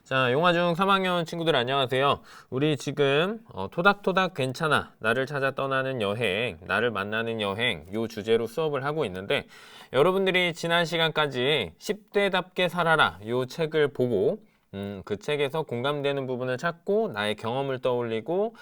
자, 용화중 3학년 친구들 안녕하세요. 우리 지금 토닥토닥 괜찮아 나를 찾아 떠나는 여행, 나를 만나는 여행 요 주제로 수업을 하고 있는데 여러분들이 지난 시간까지 10대답게 살아라 요 책을 보고 그 책에서 공감되는 부분을 찾고 나의 경험을 떠올리고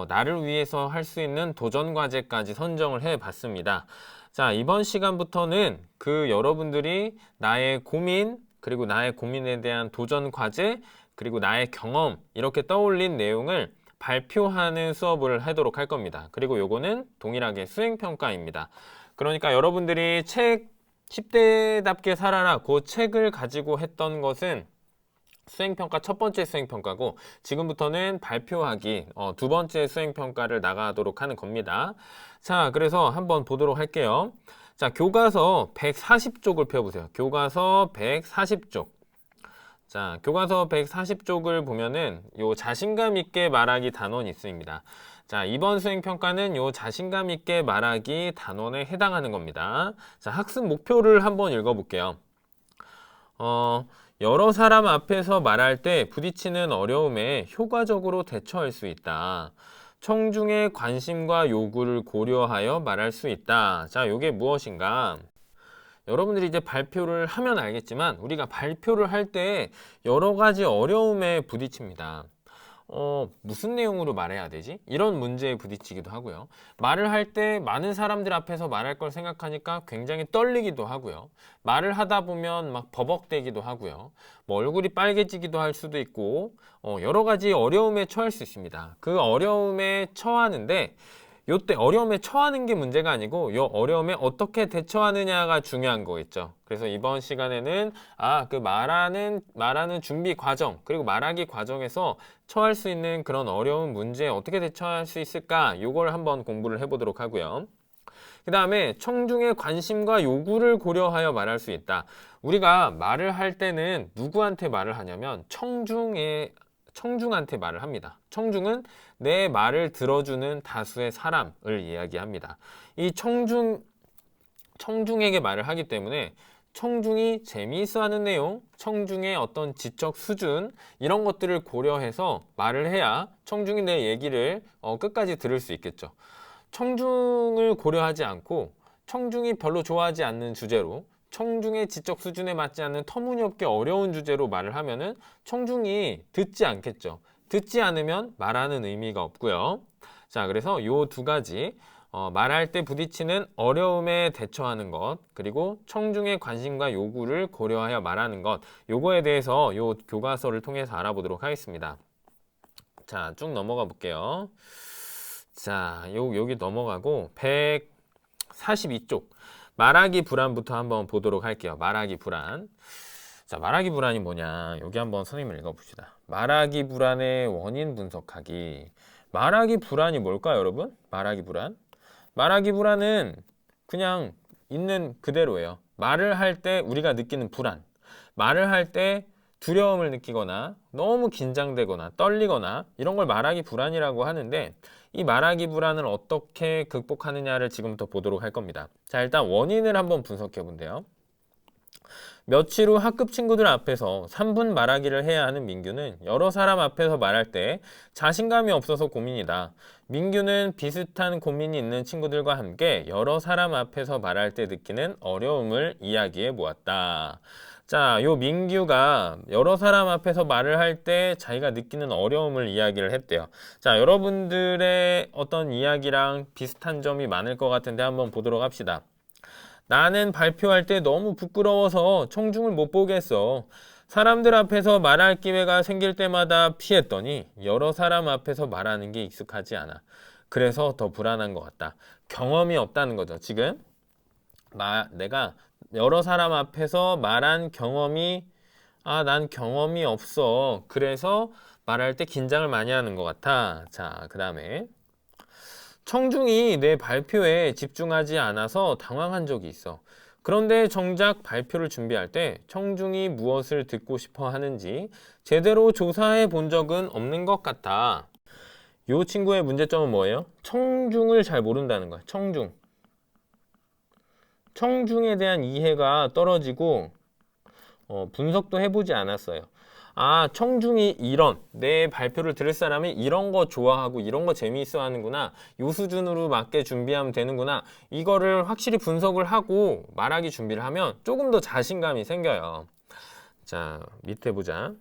나를 위해서 할 수 있는 도전 과제까지 선정을 해 봤습니다. 자, 이번 시간부터는 그 여러분들이 나의 고민 그리고 나의 고민에 대한 도전 과제, 그리고 나의 경험 이렇게 떠올린 내용을 발표하는 수업을 하도록 할 겁니다. 그리고 요거는 동일하게 수행평가입니다. 그러니까 여러분들이 책 10대답게 살아라 그 책을 가지고 했던 것은 수행평가 첫 번째 수행평가고 지금부터는 발표하기 두 번째 수행평가를 나가도록 하는 겁니다. 자, 그래서 한번 보도록 할게요. 자, 교과서 140쪽을 펴보세요. 교과서 140쪽. 자, 교과서 140쪽을 보면은 요 자신감 있게 말하기 단원이 있습니다. 자, 이번 수행평가는 요 자신감 있게 말하기 단원에 해당하는 겁니다. 자, 학습 목표를 한번 읽어볼게요. 여러 사람 앞에서 말할 때 부딪히는 어려움에 효과적으로 대처할 수 있다. 청중의 관심과 요구를 고려하여 말할 수 있다. 자, 요게 무엇인가? 여러분들이 이제 발표를 하면 알겠지만 우리가 발표를 할 때 여러 가지 어려움에 부딪힙니다. 무슨 내용으로 말해야 되지? 이런 문제에 부딪히기도 하고요. 말을 할 때 많은 사람들 앞에서 말할 걸 생각하니까 굉장히 떨리기도 하고요. 말을 하다 보면 막 버벅대기도 하고요. 뭐 얼굴이 빨개지기도 할 수도 있고 여러 가지 어려움에 처할 수 있습니다. 그 어려움에 처하는데 요때 어려움에 처하는 게 문제가 아니고 요 어려움에 어떻게 대처하느냐가 중요한 거겠죠. 그래서 이번 시간에는 그 말하는 준비 과정 그리고 말하기 과정에서 처할 수 있는 그런 어려운 문제에 어떻게 대처할 수 있을까 요걸 한번 공부를 해보도록 하고요. 그 다음에 청중의 관심과 요구를 고려하여 말할 수 있다. 우리가 말을 할 때는 누구한테 말을 하냐면 청중한테 말을 합니다. 청중은 내 말을 들어주는 다수의 사람을 이야기합니다. 이 청중에게 말을 하기 때문에 청중이 재미있어하는 내용, 청중의 어떤 지적 수준 이런 것들을 고려해서 말을 해야 청중이 내 얘기를 끝까지 들을 수 있겠죠. 청중을 고려하지 않고 청중이 별로 좋아하지 않는 주제로 청중의 지적 수준에 맞지 않는 터무니없게 어려운 주제로 말을 하면은 청중이 듣지 않겠죠. 듣지 않으면 말하는 의미가 없고요. 자, 그래서 요 두 가지 말할 때 부딪히는 어려움에 대처하는 것 그리고 청중의 관심과 요구를 고려하여 말하는 것 요거에 대해서 요 교과서를 통해서 알아보도록 하겠습니다. 자, 쭉 넘어가 볼게요. 자, 여기 넘어가고 142쪽 말하기 불안부터 한번 보도록 할게요. 말하기 불안. 자, 말하기 불안이 뭐냐? 여기 한번 선생님을 읽어봅시다. 말하기 불안의 원인 분석하기. 말하기 불안이 뭘까요, 여러분? 말하기 불안? 말하기 불안은 그냥 있는 그대로예요. 말을 할 때 우리가 느끼는 불안. 말을 할 때 두려움을 느끼거나 너무 긴장되거나 떨리거나 이런 걸 말하기 불안이라고 하는데 이 말하기 불안을 어떻게 극복하느냐를 지금부터 보도록 할 겁니다. 자, 일단 원인을 한번 분석해 본대요. 며칠 후 학급 친구들 앞에서 3분 말하기를 해야 하는 민규는 여러 사람 앞에서 말할 때 자신감이 없어서 고민이다. 민규는 비슷한 고민이 있는 친구들과 함께 여러 사람 앞에서 말할 때 느끼는 어려움을 이야기해 보았다. 자, 요 민규가 여러 사람 앞에서 말을 할 때 자기가 느끼는 어려움을 이야기를 했대요. 자, 여러분들의 어떤 이야기랑 비슷한 점이 많을 것 같은데 한번 보도록 합시다. 나는 발표할 때 너무 부끄러워서 청중을 못 보겠어. 사람들 앞에서 말할 기회가 생길 때마다 피했더니 여러 사람 앞에서 말하는 게 익숙하지 않아. 그래서 더 불안한 것 같다. 경험이 없다는 거죠. 지금 내가 여러 사람 앞에서 말한 경험이 난 경험이 없어. 그래서 말할 때 긴장을 많이 하는 것 같아. 자, 그 다음에 청중이 내 발표에 집중하지 않아서 당황한 적이 있어. 그런데 정작 발표를 준비할 때 청중이 무엇을 듣고 싶어 하는지 제대로 조사해 본 적은 없는 것 같아. 이 친구의 문제점은 뭐예요? 청중을 잘 모른다는 거야. 청중에 대한 이해가 떨어지고 분석도 해보지 않았어요. 아, 청중이 이런, 내 발표를 들을 사람이 이런 거 좋아하고 이런 거 재미있어 하는구나. 요 수준으로 맞게 준비하면 되는구나. 이거를 확실히 분석을 하고 말하기 준비를 하면 조금 더 자신감이 생겨요. 자, 밑에 보자.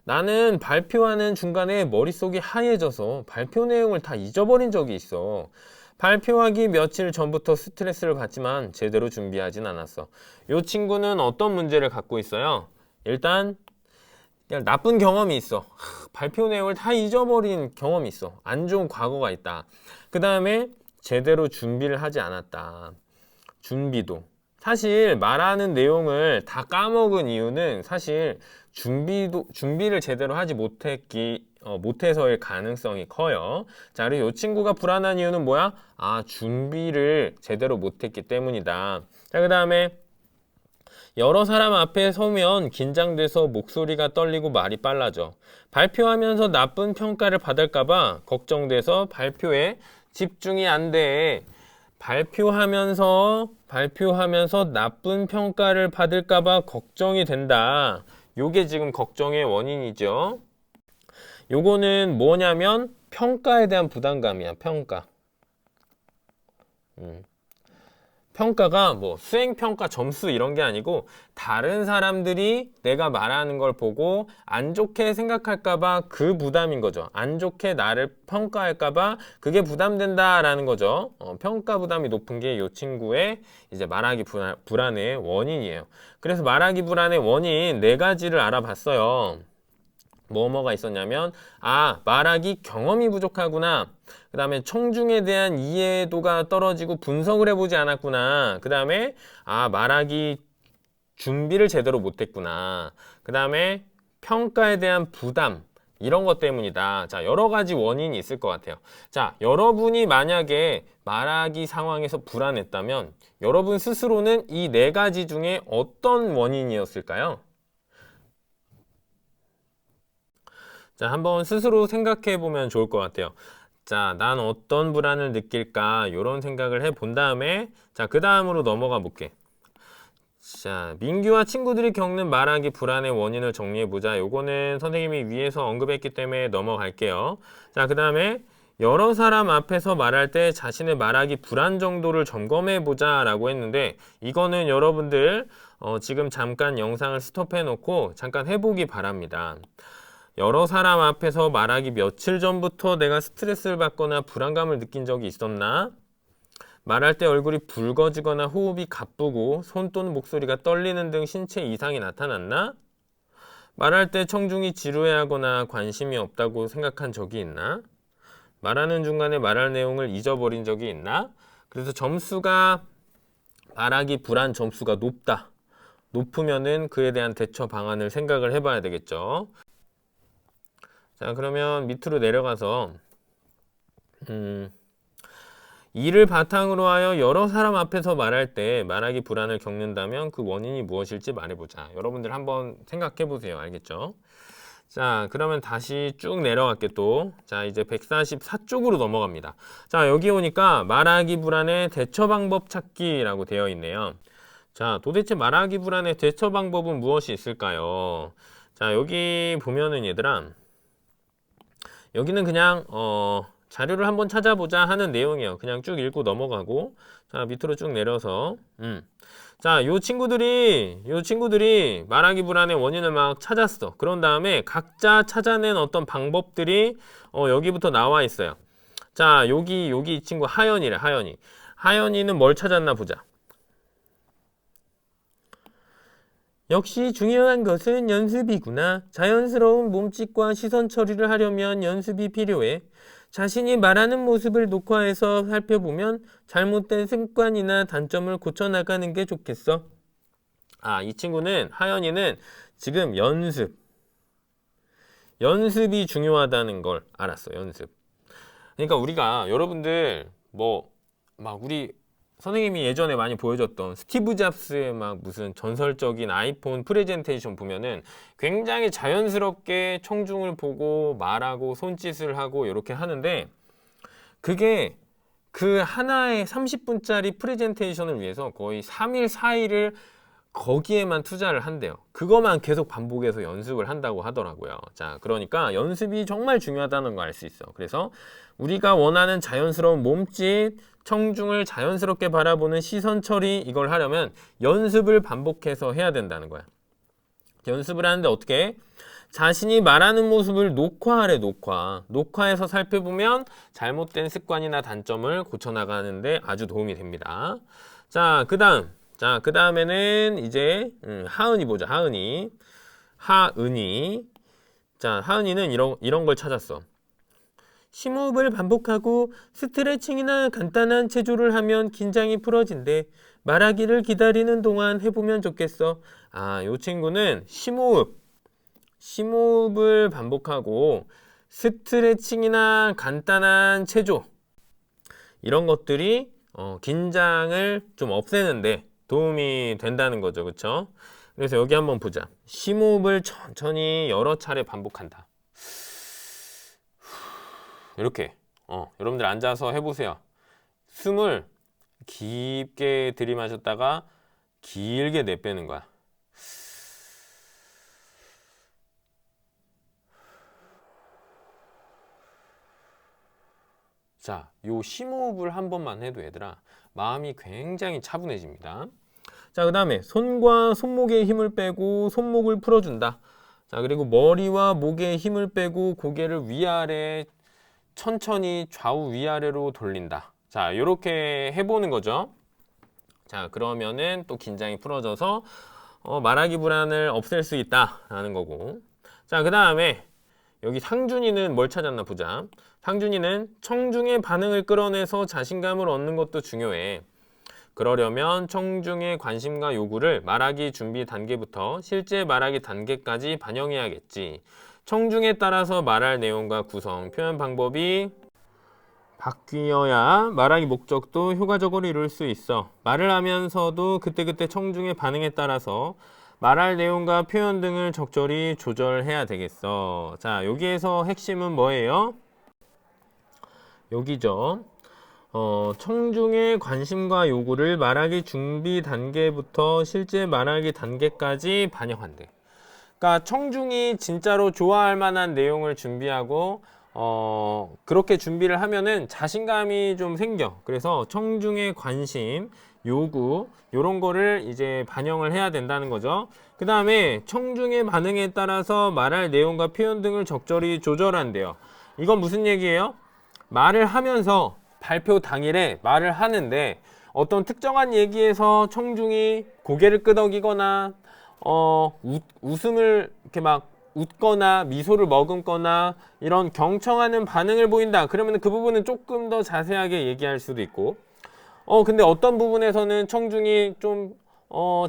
나는 발표하는 중간에 머릿속이 하얘져서 발표 내용을 다 잊어버린 적이 있어. 발표하기 며칠 전부터 스트레스를 받지만 제대로 준비하진 않았어. 이 친구는 어떤 문제를 갖고 있어요? 일단 그냥 나쁜 경험이 있어. 발표 내용을 다 잊어버린 경험이 있어. 안 좋은 과거가 있다. 그 다음에 제대로 준비를 하지 않았다. 준비도. 사실 말하는 내용을 다 까먹은 이유는 사실 준비를 제대로 하지 못해서일 가능성이 커요. 자, 그리고 이 친구가 불안한 이유는 뭐야? 아, 준비를 제대로 못했기 때문이다. 자, 그 다음에 여러 사람 앞에 서면 긴장돼서 목소리가 떨리고 말이 빨라져. 발표하면서 나쁜 평가를 받을까봐 걱정돼서 발표에 집중이 안 돼. 발표하면서 나쁜 평가를 받을까봐 걱정이 된다. 요게 지금 걱정의 원인이죠. 요거는 뭐냐면 평가에 대한 부담감이야. 평가가 뭐 수행평가 점수 이런 게 아니고 다른 사람들이 내가 말하는 걸 보고 안 좋게 생각할까봐 그 부담인 거죠. 안 좋게 나를 평가할까봐 그게 부담된다라는 거죠. 평가 부담이 높은 게 이 친구의 이제 말하기 불안의 원인이에요. 그래서 말하기 불안의 원인 4가지를 알아봤어요. 뭐가 있었냐면 말하기 경험이 부족하구나. 그 다음에 청중에 대한 이해도가 떨어지고 분석을 해보지 않았구나. 그 다음에 말하기 준비를 제대로 못했구나. 그 다음에 평가에 대한 부담 이런 것 때문이다. 자, 여러 가지 원인이 있을 것 같아요. 자, 여러분이 만약에 말하기 상황에서 불안했다면 여러분 스스로는 이 4가지 중에 어떤 원인이었을까요? 자, 한번 스스로 생각해 보면 좋을 것 같아요. 자, 난 어떤 불안을 느낄까? 이런 생각을 해 본 다음에 자, 그 다음으로 넘어가 볼게. 자, 민규와 친구들이 겪는 말하기 불안의 원인을 정리해 보자. 요거는 선생님이 위에서 언급했기 때문에 넘어갈게요. 자, 그 다음에 여러 사람 앞에서 말할 때 자신의 말하기 불안 정도를 점검해 보자 라고 했는데 이거는 여러분들 지금 잠깐 영상을 스톱해 놓고 잠깐 해보기 바랍니다. 여러 사람 앞에서 말하기 며칠 전부터 내가 스트레스를 받거나 불안감을 느낀 적이 있었나? 말할 때 얼굴이 붉어지거나 호흡이 가쁘고 손 또는 목소리가 떨리는 등 신체 이상이 나타났나? 말할 때 청중이 지루해하거나 관심이 없다고 생각한 적이 있나? 말하는 중간에 말할 내용을 잊어버린 적이 있나? 그래서 점수가 말하기 불안 점수가 높으면은 그에 대한 대처 방안을 생각을 해봐야 되겠죠. 자, 그러면 밑으로 내려가서 이를 바탕으로 하여 여러 사람 앞에서 말할 때 말하기 불안을 겪는다면 그 원인이 무엇일지 말해보자. 여러분들 한번 생각해 보세요. 알겠죠? 자, 그러면 다시 쭉 내려갈게 또. 자, 이제 144쪽으로 넘어갑니다. 자, 여기 오니까 말하기 불안의 대처 방법 찾기라고 되어 있네요. 자, 도대체 말하기 불안의 대처 방법은 무엇이 있을까요? 자, 여기 보면은 얘들아, 여기는 그냥 자료를 한번 찾아보자 하는 내용이에요. 그냥 쭉 읽고 넘어가고 자, 밑으로 쭉 내려서 자, 요 친구들이 말하기 불안의 원인을 막 찾았어. 그런 다음에 각자 찾아낸 어떤 방법들이 여기부터 나와 있어요. 자, 여기 이 친구 하연이래. 하연이는 뭘 찾았나 보자. 역시 중요한 것은 연습이구나. 자연스러운 몸짓과 시선 처리를 하려면 연습이 필요해. 자신이 말하는 모습을 녹화해서 살펴보면 잘못된 습관이나 단점을 고쳐나가는 게 좋겠어. 이 친구는, 하연이는 지금 연습이 중요하다는 걸 알았어, 연습. 그러니까 우리가, 여러분들, 우리 선생님이 예전에 많이 보여줬던 스티브 잡스의 막 무슨 전설적인 아이폰 프레젠테이션 보면은 굉장히 자연스럽게 청중을 보고 말하고 손짓을 하고 이렇게 하는데 그게 그 하나의 30분짜리 프레젠테이션을 위해서 거의 3일, 4일을 거기에만 투자를 한대요. 그것만 계속 반복해서 연습을 한다고 하더라고요. 자, 그러니까 연습이 정말 중요하다는 거 알 수 있어. 그래서 우리가 원하는 자연스러운 몸짓, 청중을 자연스럽게 바라보는 시선 처리, 이걸 하려면 연습을 반복해서 해야 된다는 거야. 연습을 하는데 어떻게? 자신이 말하는 모습을 녹화하래, 녹화. 녹화해서 살펴보면 잘못된 습관이나 단점을 고쳐나가는데 아주 도움이 됩니다. 자, 그 다음에는 이제 하은이 보자. 하은이. 자, 하은이는 이런 걸 찾았어. 심호흡을 반복하고 스트레칭이나 간단한 체조를 하면 긴장이 풀어진대. 말하기를 기다리는 동안 해보면 좋겠어. 아, 요 친구는 심호흡을 반복하고 스트레칭이나 간단한 체조, 이런 것들이 긴장을 좀 없애는데 도움이 된다는 거죠. 그쵸? 그래서 여기 한번 보자. 심호흡을 천천히 여러 차례 반복한다. 이렇게 여러분들 앉아서 해보세요. 숨을 깊게 들이마셨다가 길게 내빼는 거야. 자, 요 심호흡을 한 번만 해도 얘들아, 마음이 굉장히 차분해집니다. 자, 그 다음에 손과 손목에 힘을 빼고 손목을 풀어준다. 자, 그리고 머리와 목에 힘을 빼고 고개를 위아래 천천히 좌우 위아래로 돌린다. 자, 이렇게 해보는 거죠. 자, 그러면은 또 긴장이 풀어져서 말하기 불안을 없앨 수 있다라는 거고. 자, 그 다음에 여기 상준이는 뭘 찾았나 보자. 상준이는 청중의 반응을 끌어내서 자신감을 얻는 것도 중요해. 그러려면 청중의 관심과 요구를 말하기 준비 단계부터 실제 말하기 단계까지 반영해야겠지. 청중에 따라서 말할 내용과 구성, 표현 방법이 바뀌어야 말하기 목적도 효과적으로 이룰 수 있어. 말을 하면서도 그때그때 청중의 반응에 따라서 말할 내용과 표현 등을 적절히 조절해야 되겠어. 자, 여기에서 핵심은 뭐예요? 여기죠. 청중의 관심과 요구를 말하기 준비 단계부터 실제 말하기 단계까지 반영한대. 그러니까 청중이 진짜로 좋아할 만한 내용을 준비하고 그렇게 준비를 하면은 자신감이 좀 생겨. 그래서 청중의 관심, 요구 요런 거를 이제 반영을 해야 된다는 거죠. 그 다음에 청중의 반응에 따라서 말할 내용과 표현 등을 적절히 조절한대요. 이건 무슨 얘기예요? 말을 하면서 발표 당일에 말을 하는데 어떤 특정한 얘기에서 청중이 고개를 끄덕이거나 웃음을 이렇게 막 웃거나 미소를 머금거나 이런 경청하는 반응을 보인다. 그러면 그 부분은 조금 더 자세하게 얘기할 수도 있고 근데 어떤 부분에서는 청중이 좀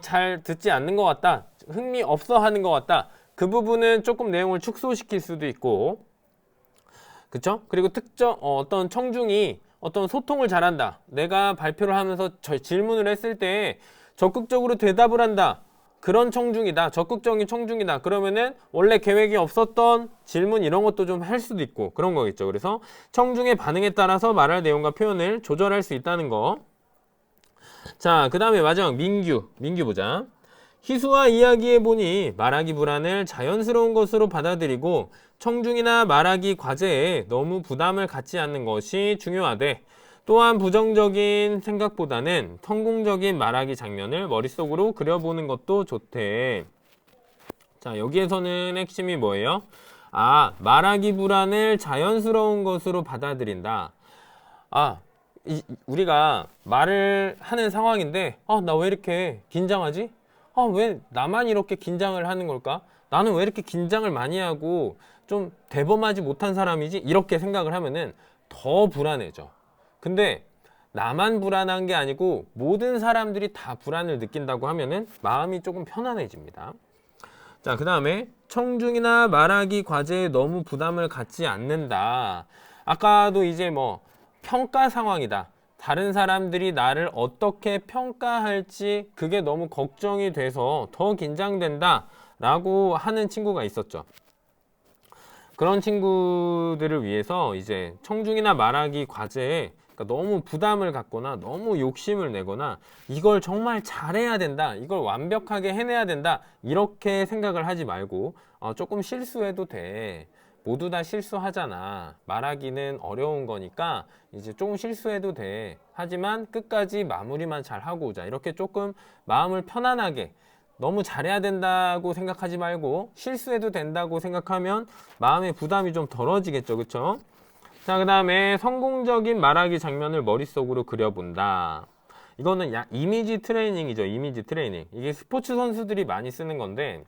잘 듣지 않는 것 같다. 흥미 없어 하는 것 같다. 그 부분은 조금 내용을 축소시킬 수도 있고 그쵸? 그리고 특정 어떤 청중이 어떤 소통을 잘한다. 내가 발표를 하면서 질문을 했을 때 적극적으로 대답을 한다. 그런 청중이다. 적극적인 청중이다. 그러면은 원래 계획이 없었던 질문 이런 것도 좀 할 수도 있고 그런 거겠죠. 그래서 청중의 반응에 따라서 말할 내용과 표현을 조절할 수 있다는 거. 자, 그 다음에 마지막 민규 보자. 희수와 이야기해보니 말하기 불안을 자연스러운 것으로 받아들이고 청중이나 말하기 과제에 너무 부담을 갖지 않는 것이 중요하대. 또한 부정적인 생각보다는 성공적인 말하기 장면을 머릿속으로 그려보는 것도 좋대. 자, 여기에서는 핵심이 뭐예요? 말하기 불안을 자연스러운 것으로 받아들인다. 우리가 말을 하는 상황인데 나 왜 이렇게 긴장하지? 왜 나만 이렇게 긴장을 하는 걸까? 나는 왜 이렇게 긴장을 많이 하고 좀 대범하지 못한 사람이지? 이렇게 생각을 하면은 더 불안해져. 근데 나만 불안한 게 아니고 모든 사람들이 다 불안을 느낀다고 하면은 마음이 조금 편안해집니다. 자, 그 다음에 청중이나 말하기 과제에 너무 부담을 갖지 않는다. 아까도 이제 평가 상황이다. 다른 사람들이 나를 어떻게 평가할지 그게 너무 걱정이 돼서 더 긴장된다 라고 하는 친구가 있었죠. 그런 친구들을 위해서 이제 청중이나 말하기 과제에 그러니까 너무 부담을 갖거나 너무 욕심을 내거나 이걸 정말 잘해야 된다, 이걸 완벽하게 해내야 된다, 이렇게 생각을 하지 말고 조금 실수해도 돼. 모두 다 실수하잖아. 말하기는 어려운 거니까 이제 조금 실수해도 돼. 하지만 끝까지 마무리만 잘 하고 오자. 이렇게 조금 마음을 편안하게, 너무 잘해야 된다고 생각하지 말고 실수해도 된다고 생각하면 마음의 부담이 좀 덜어지겠죠. 그쵸? 자, 그 다음에 성공적인 말하기 장면을 머릿속으로 그려본다. 이거는 이미지 트레이닝이죠. 이미지 트레이닝. 이게 스포츠 선수들이 많이 쓰는 건데,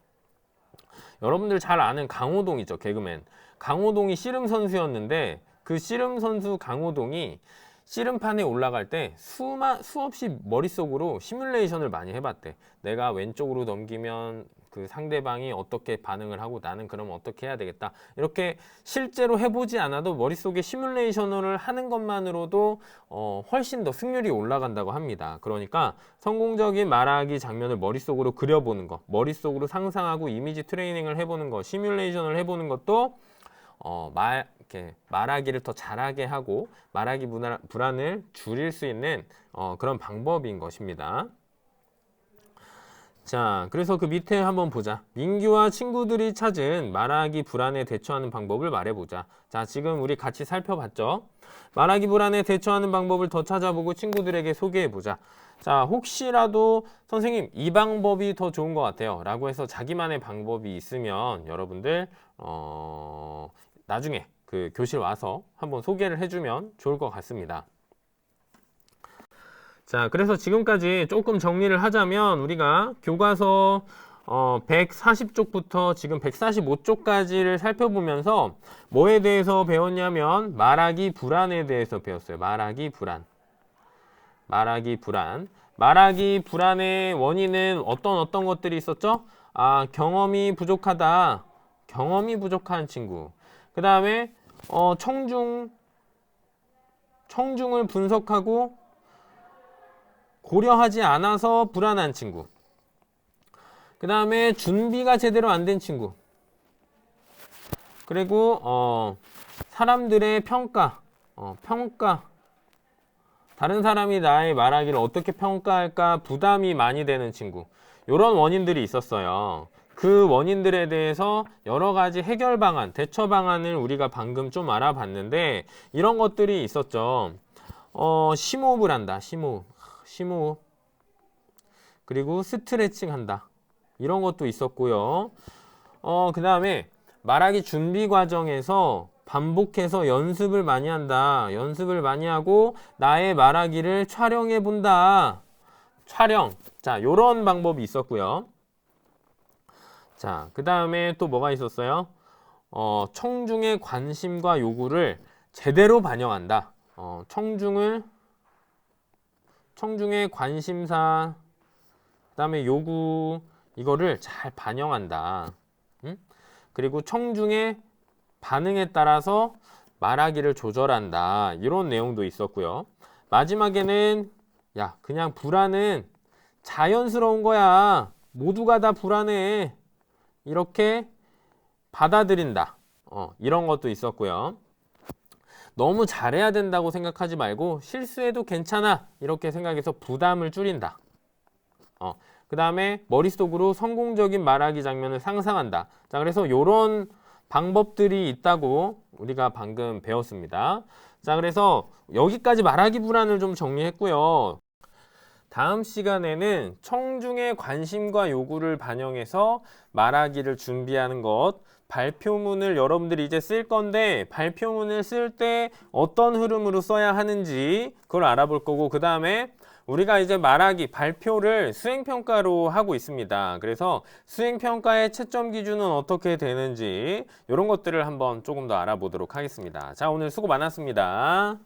여러분들 잘 아는 강호동이죠. 개그맨. 강호동이 씨름 선수였는데, 그 씨름 선수 강호동이 씨름판에 올라갈 때 수없이 머릿속으로 시뮬레이션을 많이 해봤대. 내가 왼쪽으로 넘기면 그 상대방이 어떻게 반응을 하고 나는 그럼 어떻게 해야 되겠다. 이렇게 실제로 해보지 않아도 머릿속에 시뮬레이션을 하는 것만으로도 훨씬 더 승률이 올라간다고 합니다. 그러니까 성공적인 말하기 장면을 머릿속으로 그려보는 거, 머릿속으로 상상하고 이미지 트레이닝을 해보는 거, 시뮬레이션을 해보는 것도 이렇게 말하기를 더 잘하게 하고 말하기 불안을 줄일 수 있는 그런 방법인 것입니다. 자, 그래서 그 밑에 한번 보자. 민규와 친구들이 찾은 말하기 불안에 대처하는 방법을 말해보자. 자, 지금 우리 같이 살펴봤죠? 말하기 불안에 대처하는 방법을 더 찾아보고 친구들에게 소개해보자. 자, 혹시라도 선생님 이 방법이 더 좋은 것 같아요 라고 해서 자기만의 방법이 있으면 여러분들 나중에 그 교실 와서 한번 소개를 해주면 좋을 것 같습니다. 자, 그래서 지금까지 조금 정리를 하자면 우리가 교과서 140쪽부터 지금 145쪽까지를 살펴보면서 뭐에 대해서 배웠냐면 말하기 불안에 대해서 배웠어요. 말하기 불안. 말하기 불안. 말하기 불안의 원인은 어떤 것들이 있었죠? 경험이 부족하다. 경험이 부족한 친구. 그 다음에 청중을 분석하고 고려하지 않아서 불안한 친구. 그 다음에 준비가 제대로 안 된 친구. 그리고 사람들의 평가. 다른 사람이 나의 말하기를 어떻게 평가할까 부담이 많이 되는 친구. 이런 원인들이 있었어요. 그 원인들에 대해서 여러 가지 해결 방안, 대처 방안을 우리가 방금 좀 알아봤는데 이런 것들이 있었죠. 심호흡을 한다. 심호흡. 그리고 스트레칭 한다. 이런 것도 있었고요. 그 다음에 말하기 준비 과정에서 반복해서 연습을 많이 한다. 연습을 많이 하고 나의 말하기를 촬영해 본다. 촬영. 자, 요런 방법이 있었고요. 자, 그 다음에 또 뭐가 있었어요? 청중의 관심과 요구를 제대로 반영한다. 청중의 관심사, 그 다음에 요구, 이거를 잘 반영한다. 그리고 청중의 반응에 따라서 말하기를 조절한다. 이런 내용도 있었고요. 마지막에는 그냥 불안은 자연스러운 거야. 모두가 다 불안해. 이렇게 받아들인다. 이런 것도 있었고요. 너무 잘해야 된다고 생각하지 말고 실수해도 괜찮아. 이렇게 생각해서 부담을 줄인다. 그 다음에 머릿속으로 성공적인 말하기 장면을 상상한다. 자, 그래서 이런 방법들이 있다고 우리가 방금 배웠습니다. 자, 그래서 여기까지 말하기 불안을 좀 정리했고요. 다음 시간에는 청중의 관심과 요구를 반영해서 말하기를 준비하는 것, 발표문을 여러분들이 이제 쓸 건데 발표문을 쓸 때 어떤 흐름으로 써야 하는지 그걸 알아볼 거고, 그 다음에 우리가 이제 말하기, 발표를 수행평가로 하고 있습니다. 그래서 수행평가의 채점 기준은 어떻게 되는지 이런 것들을 한번 조금 더 알아보도록 하겠습니다. 자, 오늘 수고 많았습니다.